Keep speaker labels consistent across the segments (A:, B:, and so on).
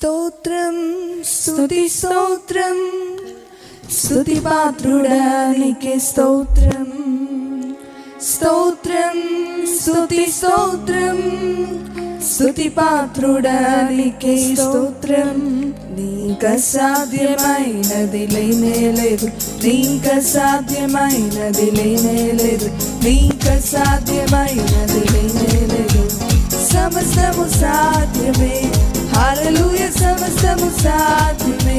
A: స్తోత్రం స్తుతి స్తోత్రం స్తుతి పాత్రుడా నీకే స్తోత్రం. స్తోత్రం స్తుతి స్తోత్రం స్తుతి పాత్రుడా నీకే స్తోత్రం. నీక సాధ్యమైనది లేనే లేదు, నీక సాధ్యమైనది లేనే లేదు, నీక సాధ్యమైనది లేనే లేదు. సమస్తము సాధ్యమే, హల్లెలూయా, సమస్తము సాధ్యమే.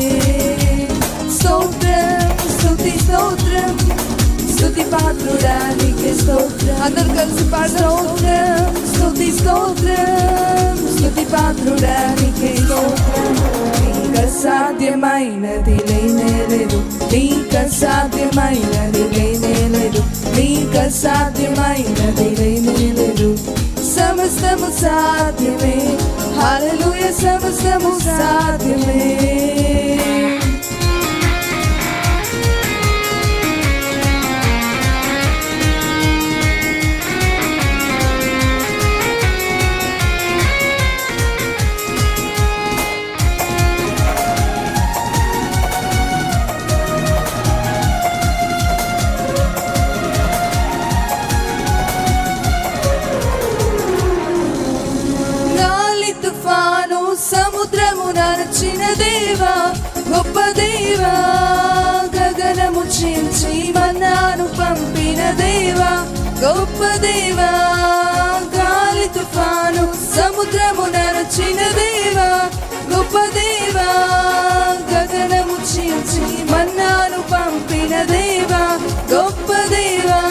A: స్తోత్రం స్తుతి స్తోత్రం స్తుతి పాత్రుడా నీకే స్తోత్రం. అందరూ కలిసి స్తోత్రం స్తుతి స్తోత్రం స్తుతి పాత్రుడా నీకే స్తోత్రం. నీక సాధ్యమైనది లేనే లేదు, నీక సాధ్యమైనది లేనే లేదు, నీక సాధ్యమైనది లేనే లేదు. సమస్తము సాధ్యమే, హల్లెలూయా, సమస్తము సాధ్యమే. సముద్రము నరచిన దేవా, గొప్ప దేవా, గగనము చీల్చి మన్నాను పంపిన దేవా, గొప్ప దేవా. గాలి తుఫాను సముద్రము నరచిన దేవా, గొప్ప దేవా, గగనము చీల్చి మన్నాను పంపిన దేవా, గొప్ప దేవా.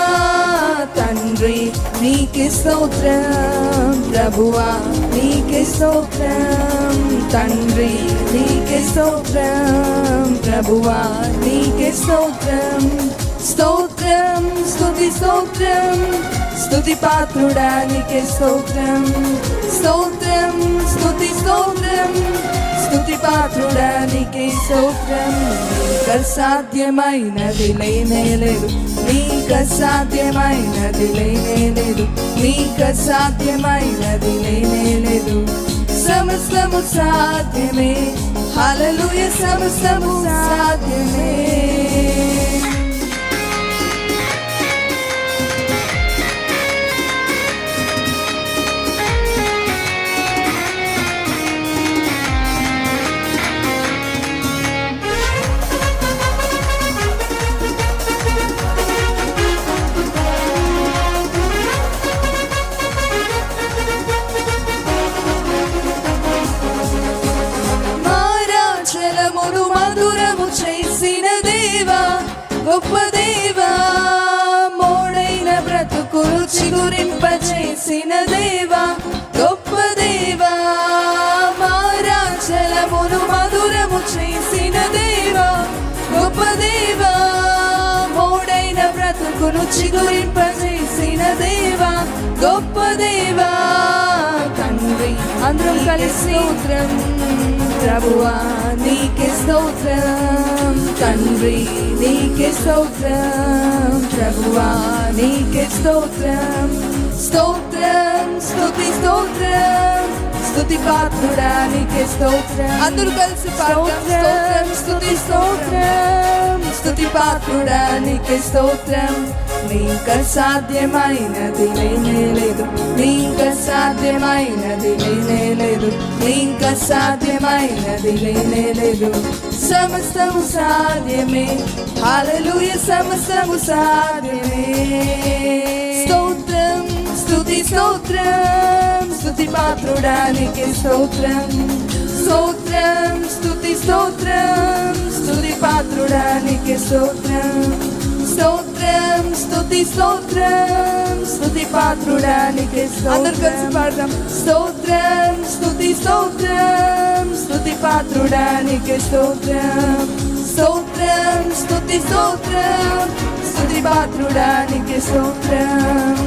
A: తండ్రి నీకే స్తోత్రం, ప్రభువా నీకే స్తోత్రం. తండ్రి నీకే స్తోత్రం, ప్రభువా నీకే స్తోత్రం. స్తోత్రం స్తుతి స్తోత్రం స్తుతి పాత్రుడా నీకే స్తోత్రం. స్తోత్రం స్తుతి స్తోత్రం స్తుతి పాత్రుడా నీకే స్తోత్రం. నీక సాధ్యమైనది లేనే లేదు, నీక సాధ్యమైనది లేనే లేదు, నీక సాధ్యమైనది లేనే లేదు. సమస్తము సాధ్యమే, హల్లెలూయా, సమస్తము సాధ్యమే. మధురము చేసిన దేవా, గొప్ప దేవా, మోడైన బ్రతుకులు చిగురింపచేసిన దేవా, గొప్ప దేవా. మారాచలమును మధురము చేసిన దేవా, గొప్ప దేవా, మోడైన బ్రతుకులు చిగురింపచేసిన దేవా, గొప్ప దేవా. తండ్రి అందరూ కలిసి స్తోత్రం, ప్రభువా నీకే స్తోత్రం. తండ్రి నీకే స్తోత్రం, ప్రభువా నీకే స్తోత్రం. స్తోత్రం స్తుతి స్తోత్రం స్తుతి పాత్రుడా నీకే స్తోత్రం. అందరూ కలిసి స్తోత్రం స్తుతి స్తోత్రం స్తుతి పాత్రుడా నీకే స్తోత్రం. నీక సాధ్యమైనది లేనే లేదు, నీక సాధ్యమైనది లేనే లేదు, నీక సాధ్యమైనది లేనే లేదు. సమస్తము సాధ్యమే, హల్లెలూయా, సమస్తము సాధ్యమే. స్తోత్రం స్తుతి స్తోత్రం స్తుతి పాత్రుడా నీకే స్తోత్రం. స్తోత్రం స్తుతి స్తోత్రం స్తుతి పాత్రుడా నీకే స్తోత్రం. స్తోత్రం స్తుతి స్తోత్రం స్తుతి పాత్రుడా నీకే స్తోత్రం. అందరూ కలిసి పాడదాం. స్తోత్రం స్తుతి స్తోత్రం స్తుతి పాత్రుడా నీకే స్తోత్రం. స్తోత్రం స్తుతి స్తోత్రం స్తుతి పాత్రుడా నీకే స్తోత్రం.